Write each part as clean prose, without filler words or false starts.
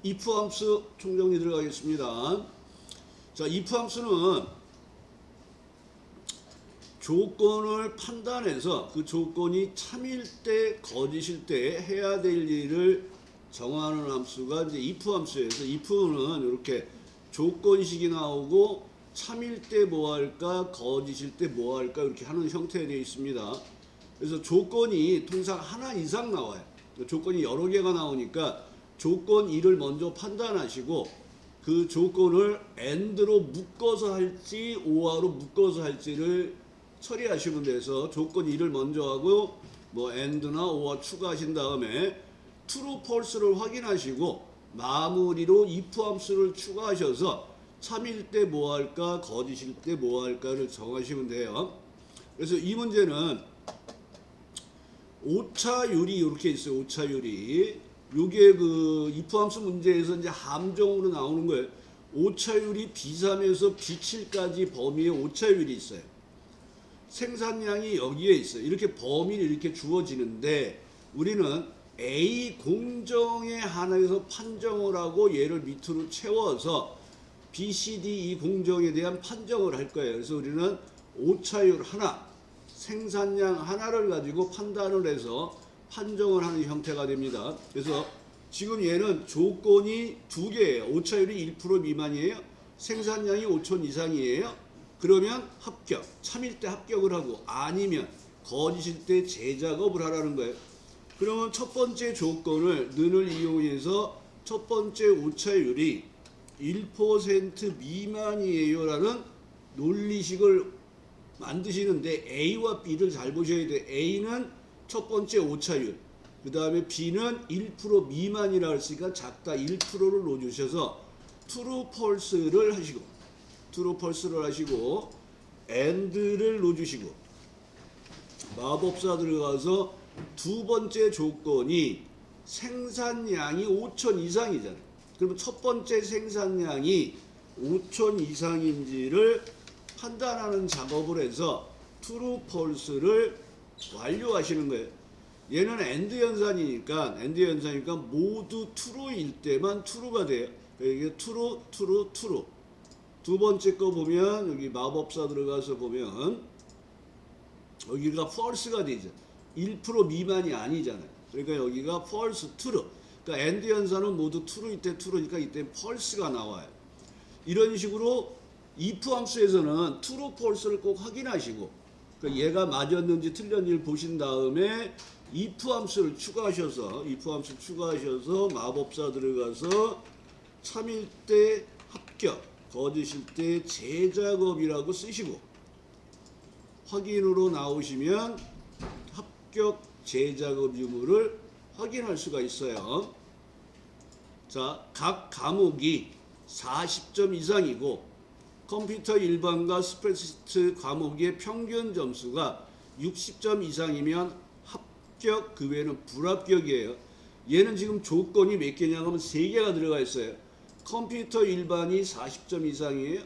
if 함수 총정리 들어가겠습니다. 자, if 함수는 조건을 판단해서 그 조건이 참일 때, 거짓일 때 해야 될 일을 정하는 함수가 이제 if 함수에서 if는 이렇게 조건식이 나오고 참일 때 뭐 할까, 거짓일 때 뭐 할까 이렇게 하는 형태에 되어 있습니다. 그래서 조건이 통상 하나 이상 나와요. 조건이 여러 개가 나오니까 조건 1을 먼저 판단하시고 그 조건을 and로 묶어서 할지 or로 묶어서 할지를 처리하시면 돼서 조건 1을 먼저 하고 뭐 and나 or 추가하신 다음에 true, false를 확인하시고 마무리로 if 함수를 추가하셔서 참일 때 뭐 할까, 거짓일 때 뭐 할까를 정하시면 돼요. 그래서 이 문제는 오차율이 이렇게 있어요. 오차율이. 요게 그 if 함수 문제에서 이제 함정으로 나오는 거예요. 오차율이 B3에서 B7까지 범위에 오차율이 있어요. 생산량이 여기에 있어요. 이렇게 범위를 이렇게 주어지는데 우리는 A 공정에 한해서 판정을 하고 얘를 밑으로 채워서 B, C, D 이 공정에 대한 판정을 할 거예요. 그래서 우리는 오차율 하나, 생산량 하나를 가지고 판단을 해서 판정을 하는 형태가 됩니다. 그래서 지금 얘는 조건이 두 개예요. 오차율이 1% 미만이에요. 생산량이 5천 이상이에요. 그러면 합격, 참일 때 합격을 하고 아니면 거짓일 때 재작업을 하라는 거예요. 그러면 첫 번째 조건을 는을 이용해서 첫 번째 오차율이 1% 미만이에요 라는 논리식을 만드시는데 A와 B를 잘 보셔야 돼요. A는 첫 번째 오차율, 그 다음에 B는 1% 미만이라 했으니까 작다 1%를 넣어주셔서 true, false를 하시고 true, false를 하시고 and를 넣어주시고 마법사 들어가서 두 번째 조건이 생산량이 5천 이상이잖아요. 그러면 첫 번째 생산량이 5천 이상인지를 판단하는 작업을 해서 true, false를 완료하시는 거예요. 얘는 AND 현상이니까 모두 true일 때만 true가 돼요. 이게 true, true, true. 두 번째 거 보면 여기 마법사 들어가서 보면 여기가 false가 되죠. 1% 미만이 아니잖아요. 그러니까 여기가 false, true. 그러니까 AND 현상은 모두 true일 때 true니까 이때 false가 나와요. 이런 식으로 if 함수에서는 true, false를 꼭 확인하시고 그러니까 얘가 맞았는지 틀렸는지 보신 다음에 if 함수를 추가하셔서 마법사 들어가서 참일 때 합격, 거짓일 때 재작업이라고 쓰시고 확인으로 나오시면 합격 재작업 유무를 확인할 수가 있어요. 자, 각 과목이 40점 이상이고 컴퓨터 일반과 스프레드시트 과목의 평균 점수가 60점 이상이면 합격, 그 외에는 불합격이에요. 얘는 지금 조건이 몇 개냐면 3개가 들어가 있어요. 컴퓨터 일반이 40점 이상이에요.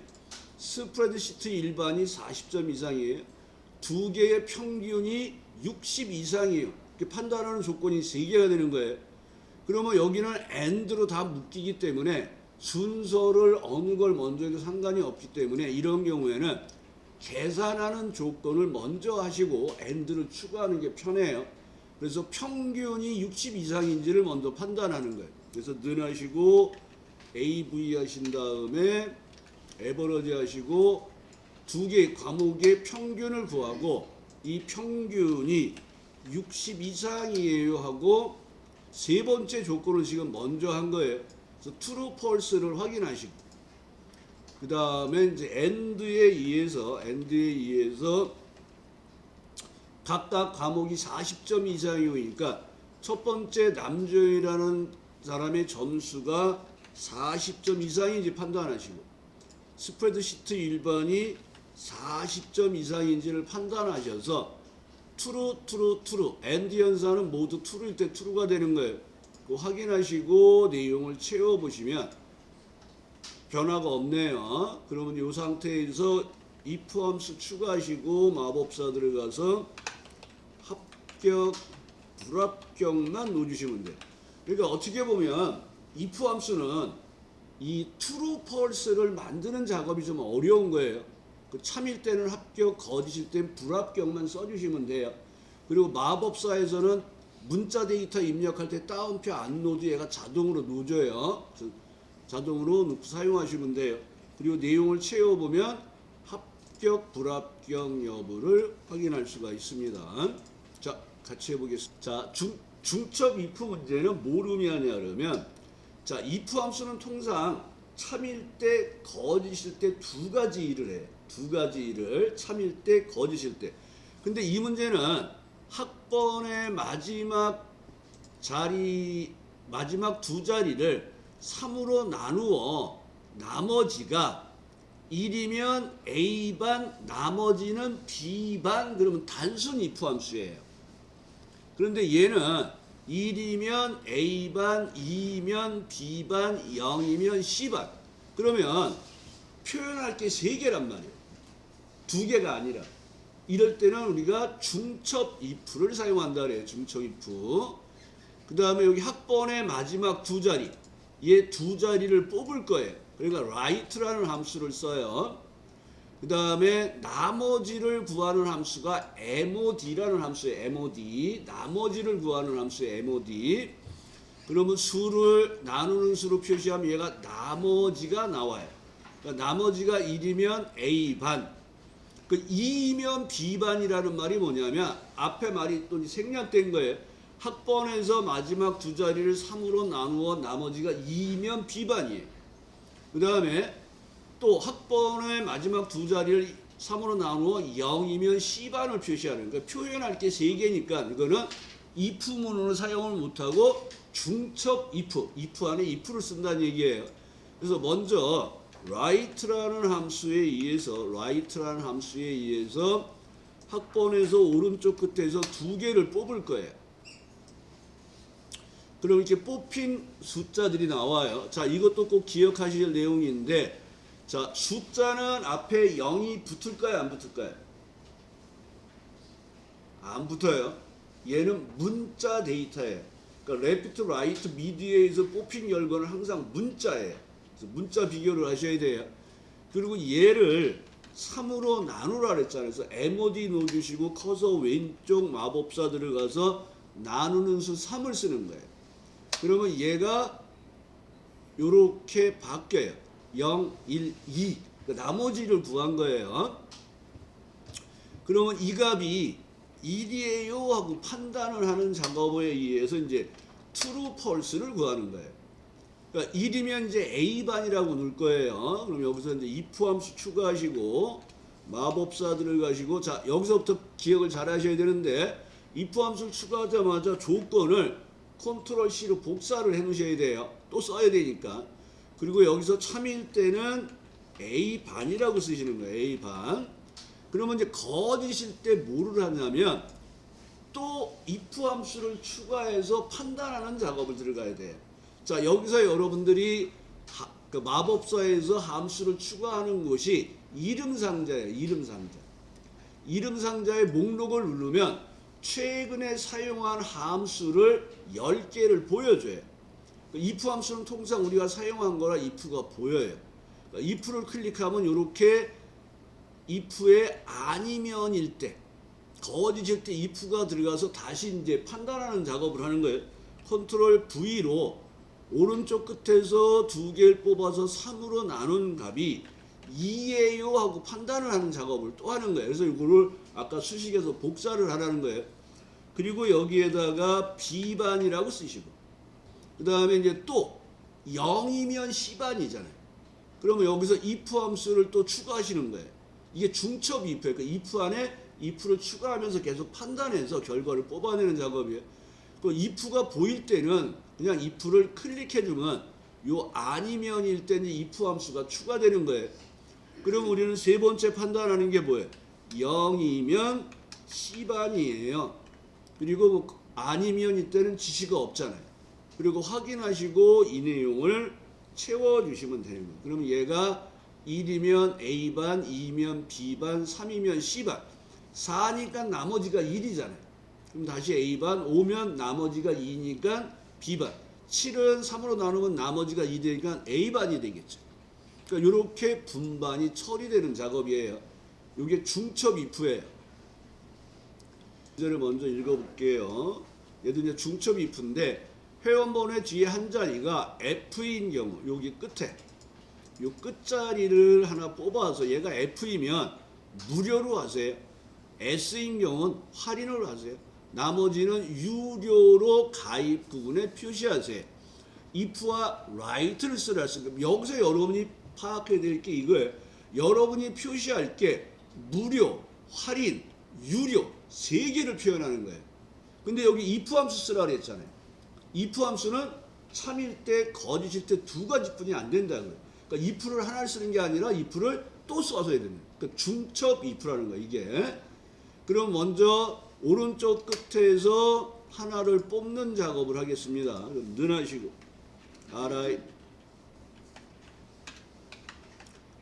스프레드시트 일반이 40점 이상이에요. 두 개의 평균이 60 이상이에요. 판단하는 조건이 3개가 되는 거예요. 그러면 여기는 and로 다 묶이기 때문에 순서를 어느 걸 먼저 해도 상관이 없기 때문에 이런 경우에는 계산하는 조건을 먼저 하시고 and를 추가하는 게 편해요. 그래서 평균이 60 이상인지를 먼저 판단하는 거예요. 그래서 는 하시고 AV 하신 다음에 에버러지 하시고 두 개의 과목의 평균을 구하고 이 평균이 60 이상이에요 하고 세 번째 조건을 지금 먼저 한 거예요. 그래서 true, false를 확인하시고 그 다음에 이제 and에 의해서 각각 과목이 40점 이상이니까 첫 번째 남조이라는 사람의 점수가 40점 이상인지 판단하시고 스프레드시트 일반이 40점 이상인지를 판단하셔서 true, true, true. and 현상은 모두 true일 때 true가 되는 거예요. 그 확인하시고 내용을 채워보시면 변화가 없네요. 그러면 이 상태에서 if 함수 추가하시고 마법사 들어가서 합격, 불합격만 넣어주시면 돼요. 그러니까 어떻게 보면 if 함수는 이 true, false를 만드는 작업이 좀 어려운 거예요. 그 참일 때는 합격, 거짓일 때는 불합격만 써주시면 돼요. 그리고 마법사에서는 문자 데이터 입력할 때 따옴표 안 넣어도 얘가 자동으로 넣어줘요. 자동으로 넣고 사용하시면 돼요. 그리고 내용을 채워보면 합격, 불합격 여부를 확인할 수가 있습니다. 자, 같이 해보겠습니다. 자, 중첩 if 문제는 뭘 의미하냐 그러면, 자, if 함수는 통상 참일 때, 거짓일 때 두 가지 일을 해요. 두 가지 일을 참일 때, 거짓일 때. 근데 이 문제는 학번의 마지막 두 자리를 3으로 나누어 나머지가 1이면 A반, 나머지는 B반, 그러면 단순 if 함수예요. 그런데 얘는 1이면 A반, 2면 B반, 0이면 C반. 그러면 표현할 게 3개란 말이에요. 2개가 아니라. 이럴 때는 우리가 중첩 if를 사용한다 그래요. 중첩 if. 그 다음에 여기 학번의 마지막 두 자리. 얘 두 자리를 뽑을 거예요. 그러니까 write라는 함수를 써요. 그 다음에 나머지를 구하는 함수가 mod라는 함수예요. mod. 나머지를 구하는 함수예요. mod. 그러면 수를 나누는 수로 표시하면 얘가 나머지가 나와요. 그러니까 나머지가 1이면 A반. 그 2이면 B반이라는 말이 뭐냐면 앞에 말이 또 생략된 거예요. 학번에서 마지막 두 자리를 3으로 나누어 나머지가 2이면 B반이에요. 그 다음에 또 학번의 마지막 두 자리를 3으로 나누어 0이면 C반을 표시하는 거예요. 표현할 게 3개니까 이거는 if문으로 사용을 못하고 중첩 if 안에 if를 쓴다는 얘기예요. 그래서 먼저 write라는 함수에 의해서 학번에서 오른쪽 끝에서 두 개를 뽑을 거예요. 그럼 이렇게 뽑힌 숫자들이 나와요. 자, 이것도 꼭 기억하실 내용인데, 자, 숫자는 앞에 0이 붙을까요? 안 붙을까요? 안 붙어요. 얘는 문자 데이터예요. 그러니까 left, right, mid에서 뽑힌 결과는 항상 문자예요. 그래서 문자 비교를 하셔야 돼요. 그리고 얘를 3으로 나누라 그랬잖아요. 그래서 mod 넣어주시고 커서 왼쪽 마법사 들어가서 나누는 수 3을 쓰는 거예요. 그러면 얘가 요렇게 바뀌어요. 0, 1, 2. 그러니까 나머지를 구한 거예요. 그러면 이 값이 1이에요 하고 판단을 하는 작업에 의해서 이제 true, false를 구하는 거예요. 그러니까 1이면 이제 A반이라고 넣을 거예요. 그럼 여기서 이제 if 함수 추가하시고 마법사 들어가시고, 자, 여기서부터 기억을 잘 하셔야 되는데 if 함수를 추가하자마자 조건을 컨트롤 C로 복사를 해 놓으셔야 돼요. 또 써야 되니까. 그리고 여기서 참일 때는 A반이라고 쓰시는 거예요. A반. 그러면 이제 거짓일 때 뭐를 하냐면 또 if 함수를 추가해서 판단하는 작업을 들어가야 돼요. 자, 여기서 여러분들이 그 마법사에서 함수를 추가하는 곳이 이름상자예요. 이름상자. 이름상자의 목록을 누르면 최근에 사용한 함수를 10개를 보여줘요. if 함수는 통상 우리가 사용한 거라 if가 보여요. if를 클릭하면 이렇게 if의 아니면일 때, 거짓일 때 if가 들어가서 다시 이제 판단하는 작업을 하는 거예요. 컨트롤 V로 오른쪽 끝에서 두 개를 뽑아서 3으로 나눈 값이 2예요 하고 판단을 하는 작업을 또 하는 거예요. 그래서 이거를 아까 수식에서 복사를 하라는 거예요. 그리고 여기에다가 B반이라고 쓰시고, 그 다음에 이제 또 0이면 C반이잖아요. 그러면 여기서 if 함수를 또 추가하시는 거예요. 이게 중첩 if예요. 그러니까 if 안에 if를 추가하면서 계속 판단해서 결과를 뽑아내는 작업이에요. 그 if가 보일 때는 그냥 if를 클릭해주면 요 아니면일 때는 if 함수가 추가되는 거예요. 그럼 우리는 세 번째 판단하는 게 뭐예요? 0이면 C반이에요. 그리고 뭐 아니면 이때는 지시가 없잖아요. 그리고 확인하시고 이 내용을 채워주시면 되는 거예요. 그럼 얘가 1이면 A반, 2면 B반, 3이면 C반. 4니까 나머지가 1이잖아요. 그럼 다시 A반, 5면 나머지가 2니까 B반. 7은 3으로 나누면 나머지가 2 되니까 A반이 되겠죠. 그러니까 이렇게 분반이 처리되는 작업이에요. 이게 중첩 if예요. 문제를 먼저 읽어볼게요. 얘도 이제 중첩 if인데 회원번호의 뒤에 한 자리가 F인 경우 여기 끝에 요 끝자리를 하나 뽑아서 얘가 F이면 무료로 하세요. S인 경우는 할인을 하세요. 나머지는 유료로 가입 부분에 표시하세요. if와 right를 쓰라 했으니까 여기서 여러분이 파악해야 될 게 이거예요. 여러분이 표시할 게 무료, 할인, 유료 세 개를 표현하는 거예요. 근데 여기 if 함수 쓰라 그랬잖아요. if 함수는 참일 때, 거짓일 때 두 가지뿐이 안 된다고요. 그러니까 if를 하나를 쓰는 게 아니라 if를 또 써서 해야 됩니다. 그러니까 중첩 if라는 거예요, 이게. 그럼 먼저 오른쪽 끝에서 하나를 뽑는 작업을 하겠습니다. 그럼 능하시고 alright,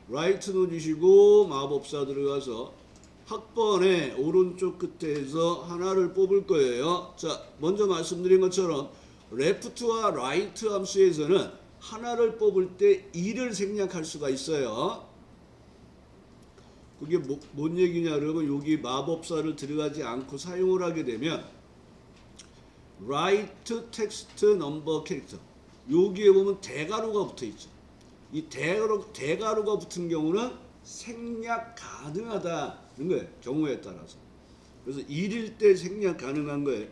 right 넣어주시고 마법사 들어가서 학번에 오른쪽 끝에서 하나를 뽑을 거예요. 자, 먼저 말씀드린 것처럼 left와 right 함수에서는 하나를 뽑을 때 2를 생략할 수가 있어요. 그게 뭔 얘기냐 그러면 여기 마법사를 들어가지 않고 사용을 하게 되면 right text number character 여기에 보면 대괄호가 붙어 있죠. 이 대괄호가 붙은 경우는 생략 가능하다는 거예요. 경우에 따라서. 그래서 1일 때 생략 가능한 거예요.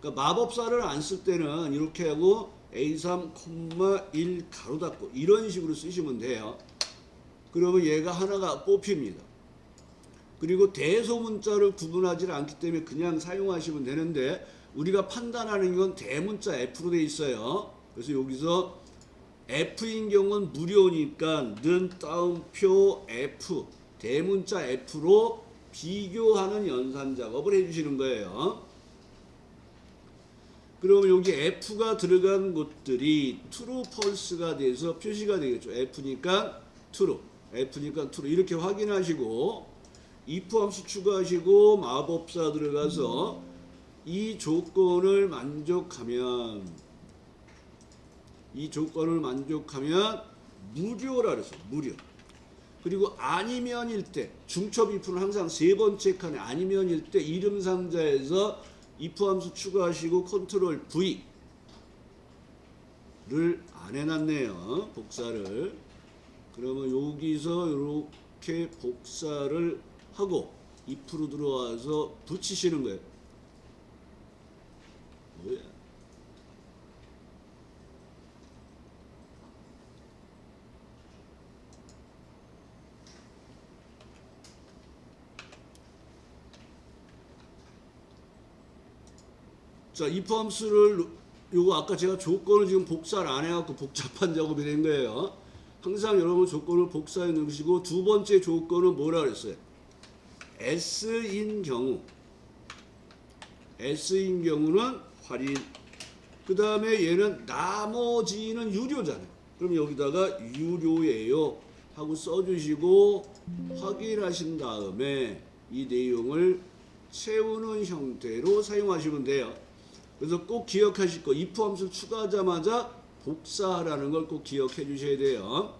그러니까 마법사를 안 쓸 때는 이렇게 하고 A3, 1 가로 닫고 이런 식으로 쓰시면 돼요. 그러면 얘가 하나가 뽑힙니다. 그리고 대소문자를 구분하지 않기 때문에 그냥 사용하시면 되는데 우리가 판단하는 건 대문자 F로 돼 있어요. 그래서 여기서 F인 경우는 무료니까 는 따옴표 F 대문자 F로 비교하는 연산 작업을 해주시는 거예요. 그럼 여기 F가 들어간 곳들이 true, false가 돼서 표시가 되겠죠. F니까 true, F니까 true 이렇게 확인하시고 if 함수 추가하시고 마법사 들어가서 이 조건을 만족하면 무료라 그랬어요. 무료. 그리고 아니면일 때 중첩 if는 항상 세 번째 칸에 아니면일 때 이름 상자에서 if 함수 추가하시고 컨트롤 V를 안 해놨네요. 복사를. 그러면 여기서 이렇게 복사를 하고 if로 들어와서 붙이시는 거예요. 뭐야? 자, if 함수를 요거 아까 제가 조건을 지금 복사를 안 해갖고 복잡한 작업이 된 거예요. 항상 여러분 조건을 복사해 놓으시고 두 번째 조건은 뭐라 그랬어요? S인 경우는 할인. 그 다음에 얘는 나머지는 유료잖아요. 그럼 여기다가 유료예요 하고 써주시고 확인하신 다음에 이 내용을 채우는 형태로 사용하시면 돼요. 그래서 꼭 기억하실 거 if 함수 추가하자마자 복사하라는 걸 꼭 기억해 주셔야 돼요.